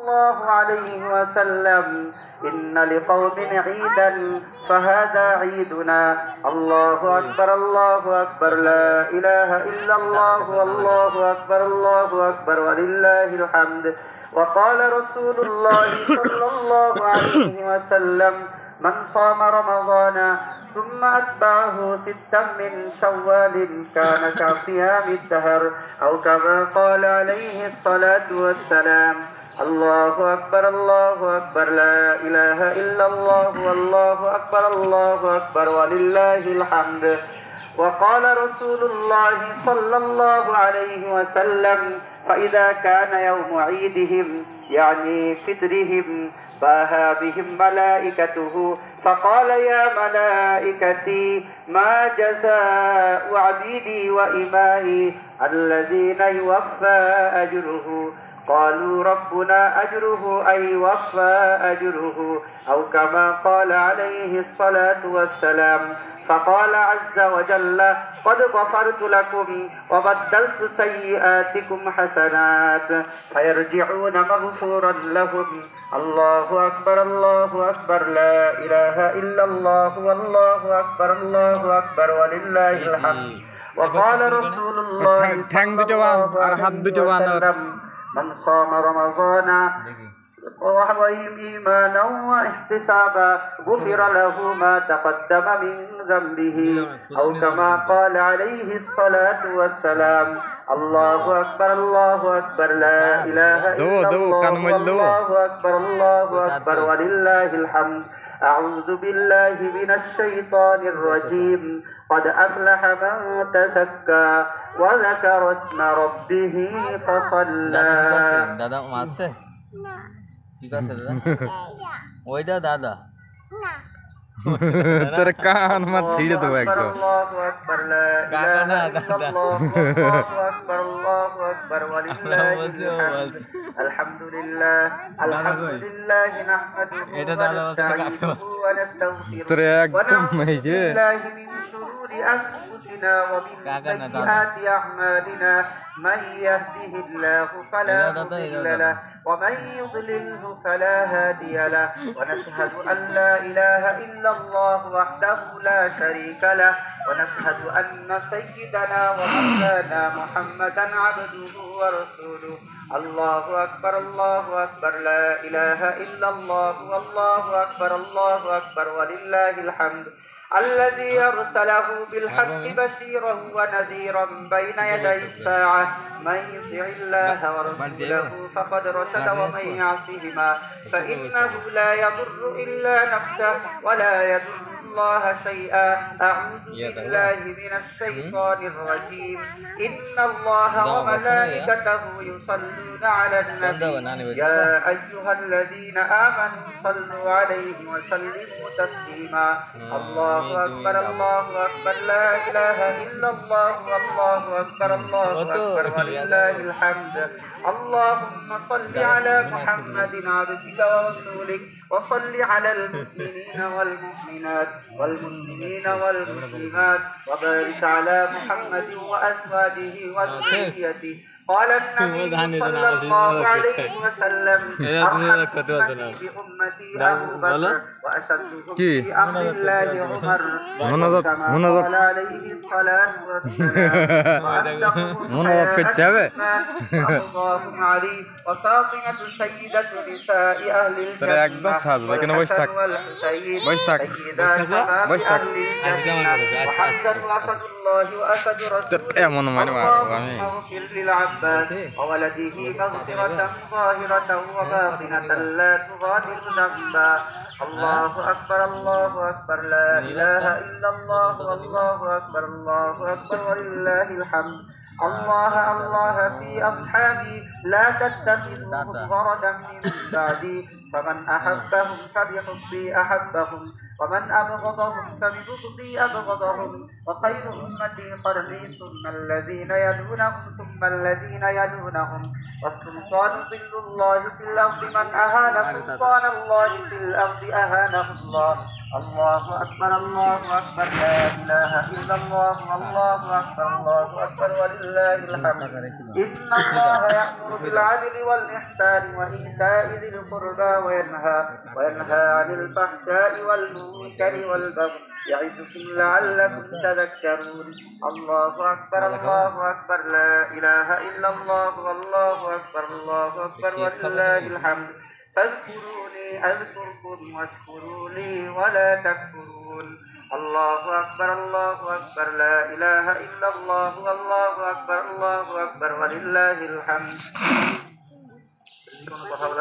الله عليه وسلم إن لقوم عيدا فهذا عيدنا الله أكبر لا إله إلا الله والله أكبر ولله الحمد وقال رسول الله صلى الله عليه وسلم من صام رمضان ثم أتبعه ستا من شوال كان كصيام الدهر أو كما قال عليه الصلاة والسلام الله أكبر لا إله إلا الله والله أكبر ولله الحمد وقال رسول الله صلى الله عليه وسلم فإذا كان يوم عيدهم يعني فطرهم باها بهم ملائكته فقال يا ملائكتي ما جزاء عبيدي وإمائي الذين يوفى أجره قالوا ربنا أجره أي وفى أجره أو كما قال عليه الصلاة والسلام فقال عز وجل قد غفرت لكم وبدلت سيئاتكم حسنات فيرجعون مغفورا لهم الله أكبر لا إله إلا الله والله أكبر ولله الحمد وقال رسول الله صلى الله عليه وسلم من صام رمضان إيمانا واحتسابا غفر له ما تقدم من ذنبه أو كما قال عليه الصلاة والسلام الله أكبر لا إله إلا الله والله أكبر ولله الحمد أعوذ بالله من الشيطان الرجيم قد أفلح من تزكى وذكر اسم ربه فصلى ওইটা দাদা তোর কান মাত ছিড়ে দেবো একদম الله أكبر لا إله إلا الله الله أكبر ولله الحمد الحمد لله نحمده ونستعينه ونستغفره তোর একদম এই যে بالله من شرور أنفسنا ومن سيئات أعمالنا من يهده الله فلا مضل له ومن يضلله فلا هادي له ونشهد أن لا إله إلا الله وحده لا شريك له ونشهد أن سيدنا ومولانا محمدا عبده ورسوله الله أكبر لا إله إلا الله والله أكبر ولله الحمد الذي أرسله بالحق بشيرا ونذيرا بين يدي الساعة من يطع الله ورسوله فقد رشد ومن يعصهما فإنه لا يضر إلا نفسه ولا يضر الله شيئا أعوذ بالله من الشيطان الرجيم إن الله وملائكته يصلون على النبي يا أيها الذين آمنوا صلوا عليه وسلموا تسليما الله أكبر لا إله إلا الله والله أكبر ولله الحمد اللهم صل على محمد عبدك ورسولك وصل على المؤمنين والمؤمنات والمسلمين والمسلمات وبارك على محمد وأزواجه وذريته قال النبي صلى الله عليه وسلم أرحمني بأمتي أبو بكر وأشدهم في أمر الله عمر كما قال عليه الصلاة والسلام اللهم علي وفاطمة سيدة نساء أهل الجنة والحسن والحسين سيدا شباب أهل الجنة وحمزة أسد الله وأسد رسوله اللهم اغفر للعباس وولده مغفرة ظاهرة وباطنة لا تغادر ذنبا الله أكبر لا إله إلا الله والله أكبر ولله الحمد الله في أصحابي لا تتخذوهم غردا من بعدي فمن أحبهم فبحبي أحبهم ومن أبغضهم فببغضي أبغضهم وخير أمتي قرني ثم الذين يلونهم والسلطان ظل الله في الأرض من أهان سلطان الله في الأرض أهانه الله الله أكبر الله أكبر لا إله إلا الله الله أكبر ولله الحمد إن الله يأمر بالعدل والإحسان وإيتاء ذي القربى وينهى عن الفحشاء والمنكر والبغي يعظكم لعلكم تذكرون الله أكبر لا إله إلا الله الله أكبر ولله الحمد فاذكروني أذكركم واشكروا لي ولا تكفرون الله أكبر لا إله إلا الله الله أكبر ولله الحمد